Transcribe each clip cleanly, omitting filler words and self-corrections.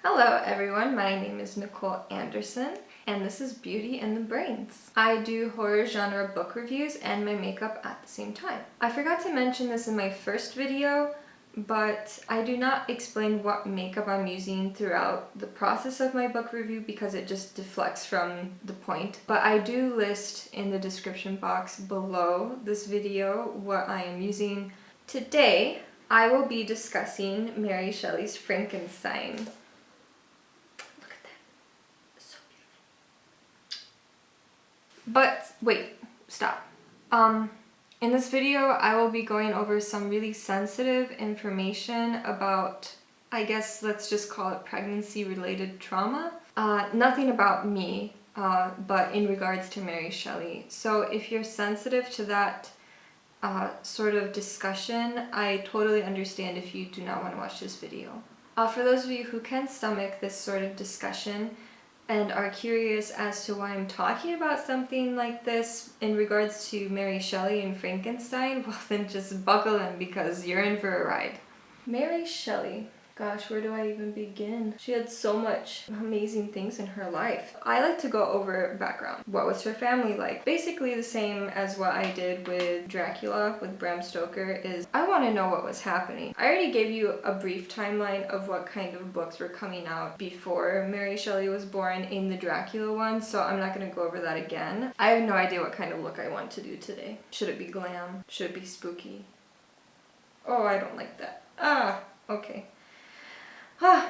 Hello everyone, my name is Nicole Anderson and this is Beauty in the Brains. I do horror genre book reviews and my makeup at the same time. I forgot to mention this in my first video, but I do not explain what makeup I'm using throughout the process of my book review because it just deflects from the point. But I do list in the description box below this video what I am using. Today, I will be discussing Mary Shelley's Frankenstein. But wait, stop. In this video, I will be going over some really sensitive information about, I guess let's just call it pregnancy-related trauma. Nothing about me, but in regards to Mary Shelley. So if you're sensitive to that sort of discussion, I totally understand if you do not want to watch this video. For those of you who can stomach this sort of discussion, and are curious as to why I'm talking about something like this in regards to Mary Shelley and Frankenstein, well then just buckle in because you're in for a ride. Mary Shelley. Gosh, where do I even begin? She had so much amazing things in her life. I like to go over background. What was her family like? Basically the same as what I did with Dracula, with Bram Stoker, is I want to know what was happening. I already gave you a brief timeline of what kind of books were coming out before Mary Shelley was born in the Dracula one, so I'm not going to go over that again. I have no idea what kind of look I want to do today. Should it be glam? Should it be spooky? Oh, I don't like that. Okay.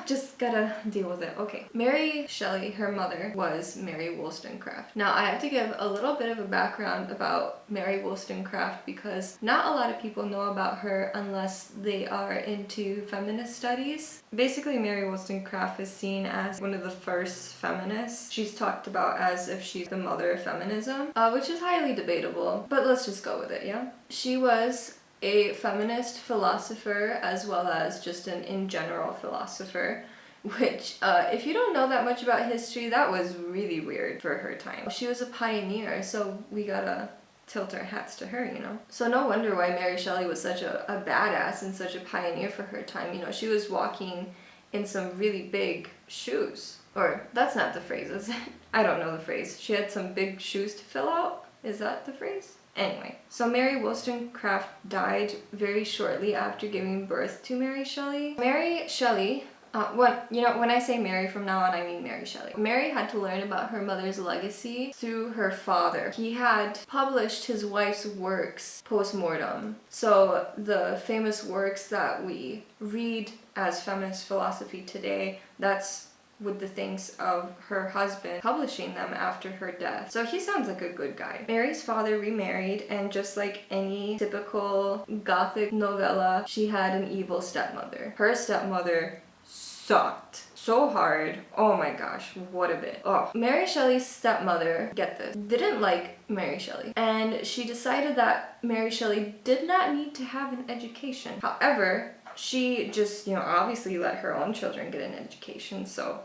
Just gotta deal with it. Okay. Mary Shelley, her mother, was Mary Wollstonecraft. Now, I have to give a little bit of a background about Mary Wollstonecraft because not a lot of people know about her unless they are into feminist studies. Basically, Mary Wollstonecraft is seen as one of the first feminists. She's talked about as if she's the mother of feminism, which is highly debatable, but let's just go with it, yeah? She was a feminist philosopher as well as just an in general philosopher, which if you don't know that much about history, that was really weird for her time. She was a pioneer, so we gotta tilt our hats to her, you know? So no wonder why Mary Shelley was such a badass and such a pioneer for her time. You know, she was walking in some really big shoes. Or, that's not the phrase, is it? I don't know the phrase. She had some big shoes to fill out? Is that the phrase? Anyway, so Mary Wollstonecraft died very shortly after giving birth to Mary Shelley. Mary Shelley, when I say Mary from now on, I mean Mary Shelley. Mary had to learn about her mother's legacy through her father. He had published his wife's works post-mortem. So the famous works that we read as feminist philosophy today, that's with the things of her husband publishing them after her death. So he sounds like a good guy. Mary's father remarried, and just like any typical gothic novella, she had an evil stepmother. Her stepmother sucked so hard. Oh my gosh, what a bit. Oh. Mary Shelley's stepmother, get this, didn't like Mary Shelley, and she decided that Mary Shelley did not need to have an education. However, she just, obviously let her own children get an education, so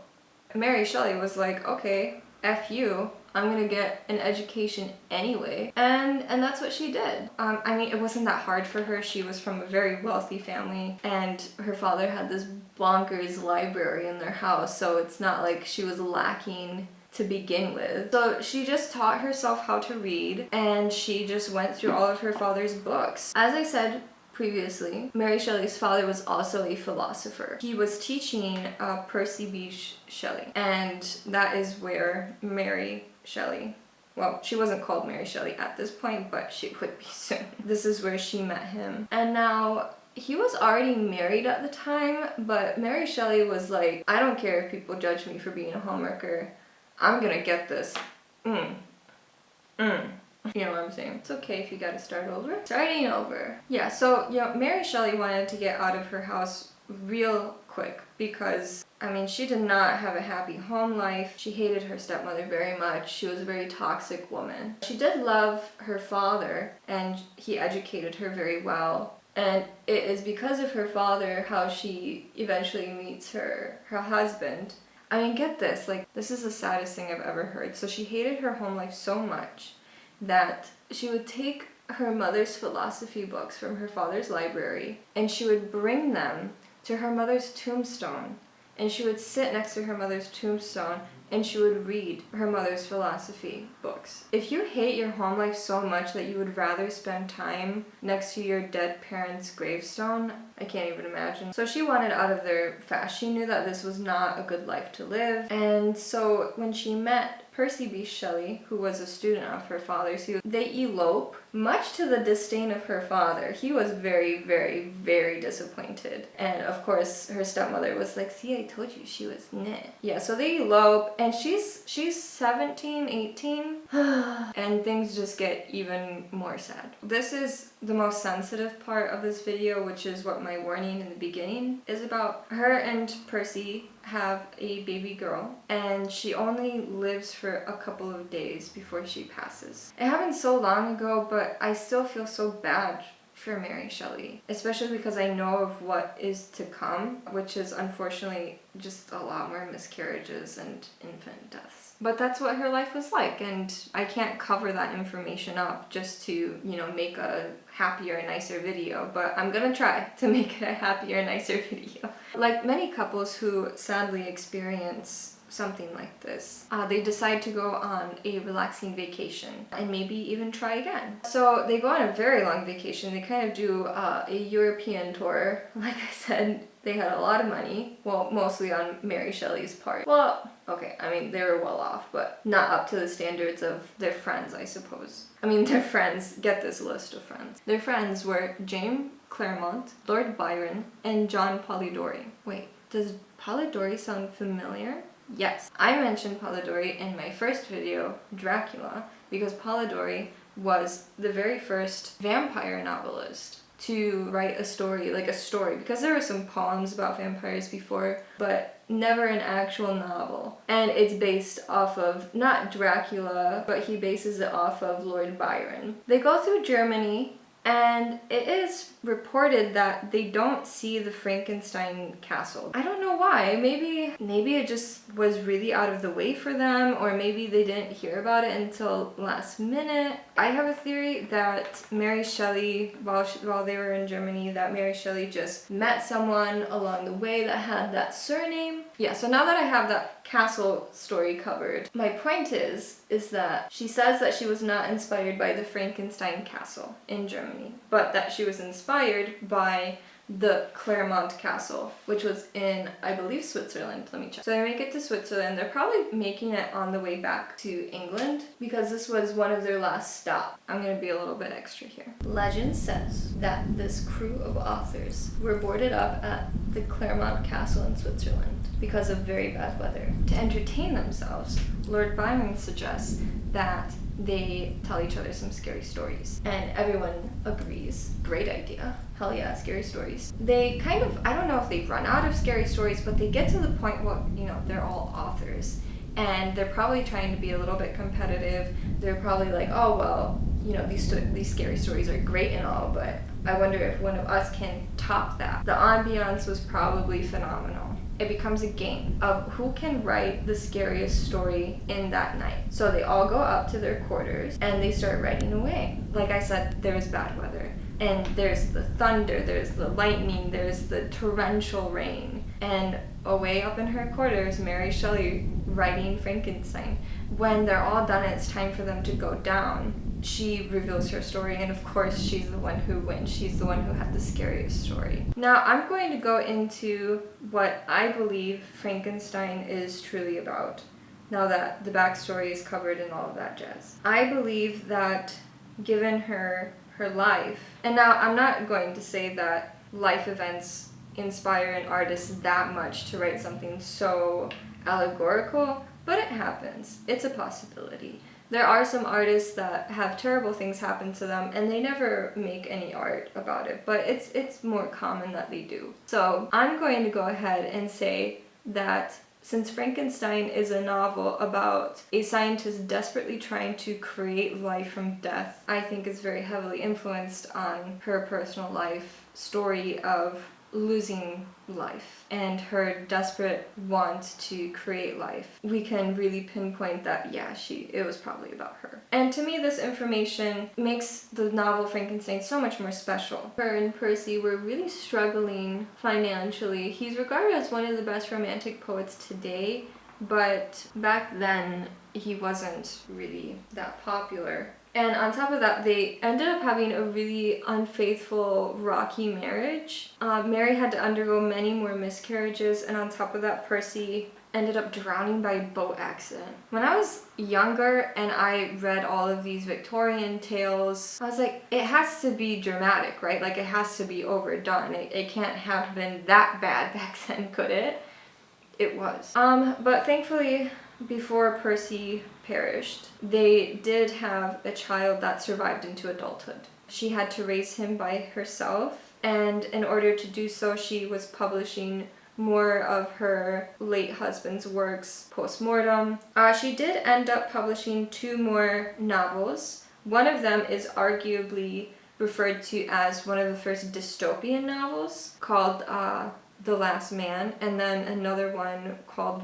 Mary Shelley was like, okay, F you, I'm gonna get an education anyway. And that's what she did. I mean, it wasn't that hard for her. She was from a very wealthy family, and her father had this bonkers library in their house, so it's not like she was lacking to begin with. So she just taught herself how to read, and she just went through all of her father's books. As I said previously, Mary Shelley's father was also a philosopher. He was teaching Percy B. Shelley, and that is where Mary Shelley, well, she wasn't called Mary Shelley at this point, but she would be soon. This is where she met him. And now, he was already married at the time, but Mary Shelley was like, I don't care if people judge me for being a homewrecker. I'm gonna get this. You know what I'm saying? It's okay if you gotta start over. Starting over. Yeah, so, Mary Shelley wanted to get out of her house real quick because, I mean, she did not have a happy home life. She hated her stepmother very much. She was a very toxic woman. She did love her father, and he educated her very well. And it is because of her father how she eventually meets her husband. I mean, get this, like, this is the saddest thing I've ever heard. So she hated her home life so much that she would take her mother's philosophy books from her father's library and she would bring them to her mother's tombstone and she would sit next to her mother's tombstone and she would read her mother's philosophy books. If you hate your home life so much that you would rather spend time next to your dead parents' gravestone, I can't even imagine. So she wanted out of there fast. She knew that this was not a good life to live. And so when she met Percy B. Shelley, who was a student of her father's, they elope, much to the disdain of her father. He was very, very, very disappointed. And of course, her stepmother was like, see, I told you she was knit. Yeah, so they elope, and she's 17, 18, and things just get even more sad. This is the most sensitive part of this video, which is what my warning in the beginning is about. Her and Percy have a baby girl, and she only lives for a couple of days before she passes. It happened so long ago, but I still feel so bad for Mary Shelley, especially because I know of what is to come, which is unfortunately just a lot more miscarriages and infant deaths. But that's what her life was like, and I can't cover that information up just to, you know, make a happier, nicer video, but I'm gonna try to make it a happier, nicer video. Like many couples who sadly experience something like this, they decide to go on a relaxing vacation and maybe even try again. So they go on a very long vacation. They kind of do a European tour. Like I said, they had a lot of money, well, mostly on Mary Shelley's part. Well, okay, I mean, they were well off, but not up to the standards of their friends, I suppose. I mean, their friends, get this list of friends. Their friends were James Claremont, Lord Byron, and John Polidori. Wait, does Polidori sound familiar? Yes, I mentioned Polidori in my first video, Dracula, because Polidori was the very first vampire novelist to write a story, because there were some poems about vampires before, but never an actual novel. And it's based off of, not Dracula, but he bases it off of Lord Byron. They go through Germany, and it is reported that they don't see the Frankenstein castle. I don't know why. Maybe it just was really out of the way for them, or maybe they didn't hear about it until last minute. I have a theory that Mary Shelley, while they were in Germany, that Mary Shelley just met someone along the way that had that surname. Yeah, so now that I have that castle story covered, my point is that she says that she was not inspired by the Frankenstein castle in Germany, but that she was inspired by the Claremont Castle, which was in, I believe, Switzerland. Let me check. So they make it to Switzerland. They're probably making it on the way back to England because this was one of their last stops. I'm going to be a little bit extra here. Legend says that this crew of authors were boarded up at the Claremont Castle in Switzerland because of very bad weather. To entertain themselves, Lord Byron suggests that they tell each other some scary stories. And everyone agrees. Great idea. Hell yeah, scary stories. They kind of, I don't know if they run out of scary stories, but they get to the point where, you know, they're all authors. And they're probably trying to be a little bit competitive. They're probably like, oh, well, you know, these scary stories are great and all, but I wonder if one of us can top that. The ambiance was probably phenomenal. It becomes a game of who can write the scariest story in that night. So they all go up to their quarters and they start writing away. Like I said, there's bad weather. And there's the thunder, there's the lightning, there's the torrential rain. And away up in her quarters, Mary Shelley writing Frankenstein. When they're all done and it's time for them to go down, she reveals her story, and of course she's the one who wins. She's the one who had the scariest story. Now I'm going to go into what I believe Frankenstein is truly about, now that the backstory is covered and all of that jazz. I believe that given her life, and now I'm not going to say that life events inspire an artist that much to write something so allegorical, but it happens. It's a possibility. There are some artists that have terrible things happen to them and they never make any art about it, but it's more common that they do. So I'm going to go ahead and say that since Frankenstein is a novel about a scientist desperately trying to create life from death, I think is very heavily influenced on her personal life story of losing life and her desperate want to create life, we can really pinpoint that, yeah, it was probably about her. And to me, this information makes the novel Frankenstein so much more special. Her and Percy were really struggling financially. He's regarded as one of the best romantic poets today, but back then he wasn't really that popular. And on top of that, they ended up having a really unfaithful, rocky marriage. Mary had to undergo many more miscarriages, and on top of that, Percy ended up drowning by a boat accident. When I was younger and I read all of these Victorian tales, I was like, it has to be dramatic, right? Like, it has to be overdone. It can't have been that bad back then, could it? It was. But thankfully, before Percy perished, they did have a child that survived into adulthood. She had to raise him by herself, and in order to do so, she was publishing more of her late husband's works post-mortem. She did end up publishing 2 more novels. One of them is arguably referred to as one of the first dystopian novels, called The Last Man, and then another one called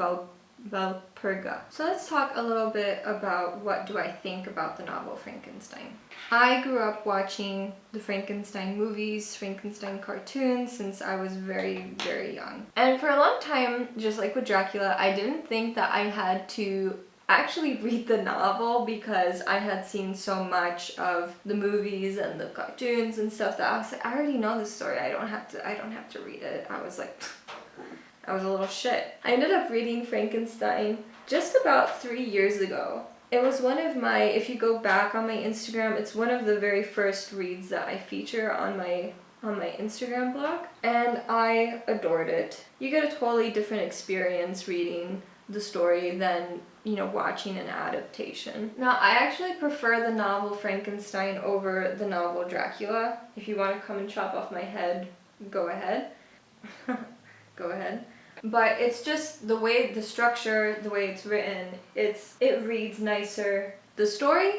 Valperga. So let's talk a little bit about what do I think about the novel Frankenstein. I grew up watching the Frankenstein movies, Frankenstein cartoons, since I was very, very young. And for a long time, just like with Dracula, I didn't think that I had to actually read the novel because I had seen so much of the movies and the cartoons and stuff that I was like, I already know this story. I don't have to read it. I was like, I was a little shit. I ended up reading Frankenstein just about 3 years ago. It was one of my, if you go back on my Instagram, it's one of the very first reads that I feature on my Instagram blog, and I adored it. You get a totally different experience reading the story than, you know, watching an adaptation. Now, I actually prefer the novel Frankenstein over the novel Dracula. If you want to come and chop off my head, go ahead. Go ahead. But it's just the way, the structure, the way it's written, it reads nicer. The story,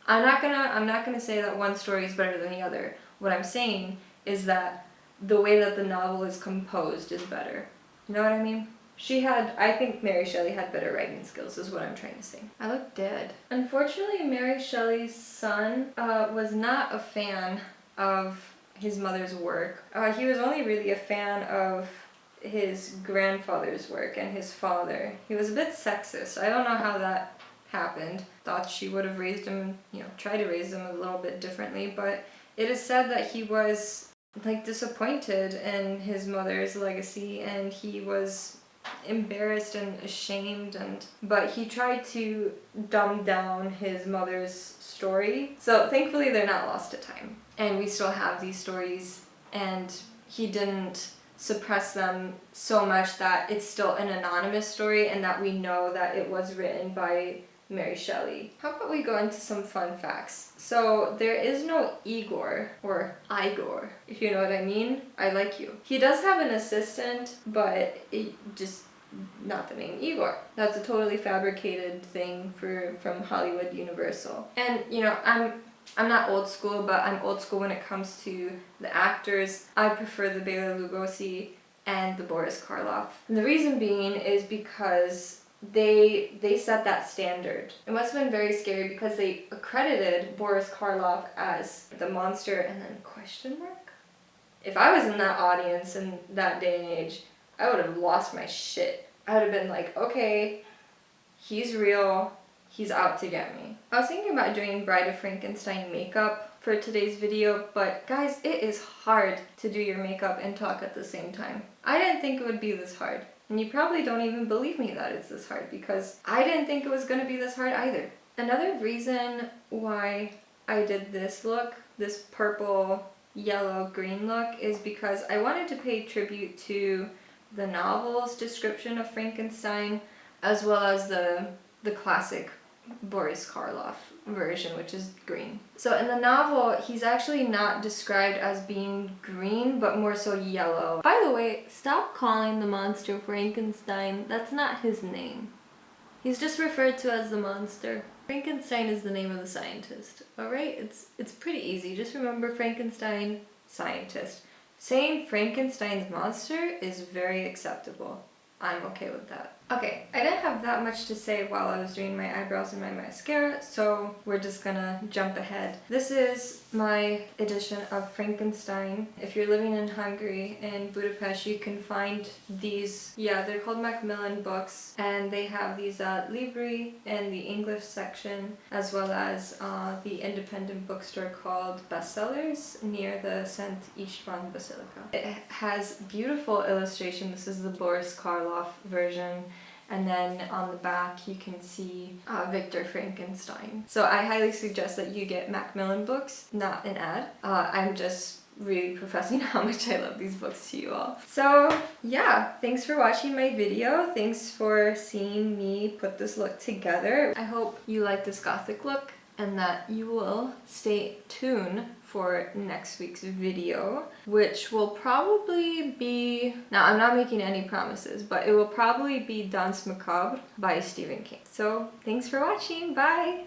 I'm not gonna say that one story is better than the other. What I'm saying is that the way that the novel is composed is better. You know what I mean? I think Mary Shelley had better writing skills, is what I'm trying to say. I look dead. Unfortunately, Mary Shelley's son was not a fan of his mother's work. He was only really a fan of his grandfather's work and his father. He was a bit sexist. I don't know how that happened. Thought she would have raised him, you know, tried to raise him a little bit differently, but it is said that he was like disappointed in his mother's legacy, and he was embarrassed and ashamed, but he tried to dumb down his mother's story. So thankfully they're not lost to time, and we still have these stories, and he didn't suppress them so much that it's still an anonymous story and that we know that it was written by Mary Shelley. How about we go into some fun facts? So there is no Igor, or Igor, if you know what I mean. I like you. He does have an assistant, but it just not the name Igor. That's a totally fabricated thing from Hollywood Universal. And you know, I'm not old school, but I'm old school when it comes to the actors. I prefer the Bela Lugosi and the Boris Karloff. And the reason being is because they set that standard. It must have been very scary because they accredited Boris Karloff as the monster and then question mark? If I was in that audience in that day and age, I would have lost my shit. I would have been like, okay, he's real. He's out to get me. I was thinking about doing Bride of Frankenstein makeup for today's video, but guys, it is hard to do your makeup and talk at the same time. I didn't think it would be this hard. And you probably don't even believe me that it's this hard, because I didn't think it was gonna be this hard either. Another reason why I did this look, this purple, yellow, green look, is because I wanted to pay tribute to the novel's description of Frankenstein, as well as the classic Boris Karloff version, which is green. So in the novel, he's actually not described as being green, but more so yellow. By the way, stop calling the monster Frankenstein. That's not his name. He's just referred to as the monster. Frankenstein is the name of the scientist, alright? It's pretty easy. Just remember Frankenstein, scientist. saying Frankenstein's monster is very acceptable. I'm okay with that. Okay, I didn't have that much to say while I was doing my eyebrows and my mascara, so we're just gonna jump ahead. This is my edition of Frankenstein. If you're living in Hungary, in Budapest, you can find these, yeah, they're called Macmillan books, and they have these at Libri in the English section, as well as the independent bookstore called Bestsellers near the St. István Basilica. It has beautiful illustration. This is the Boris Karloff version. And then on the back you can see Victor Frankenstein. So I highly suggest that you get Macmillan books, not an ad. I'm just really professing how much I love these books to you all. So yeah, thanks for watching my video. Thanks for seeing me put this look together. I hope you like this gothic look and that you will stay tuned for next week's video, which will probably be, now I'm not making any promises, but it will probably be Danse Macabre by Stephen King. So thanks for watching, bye!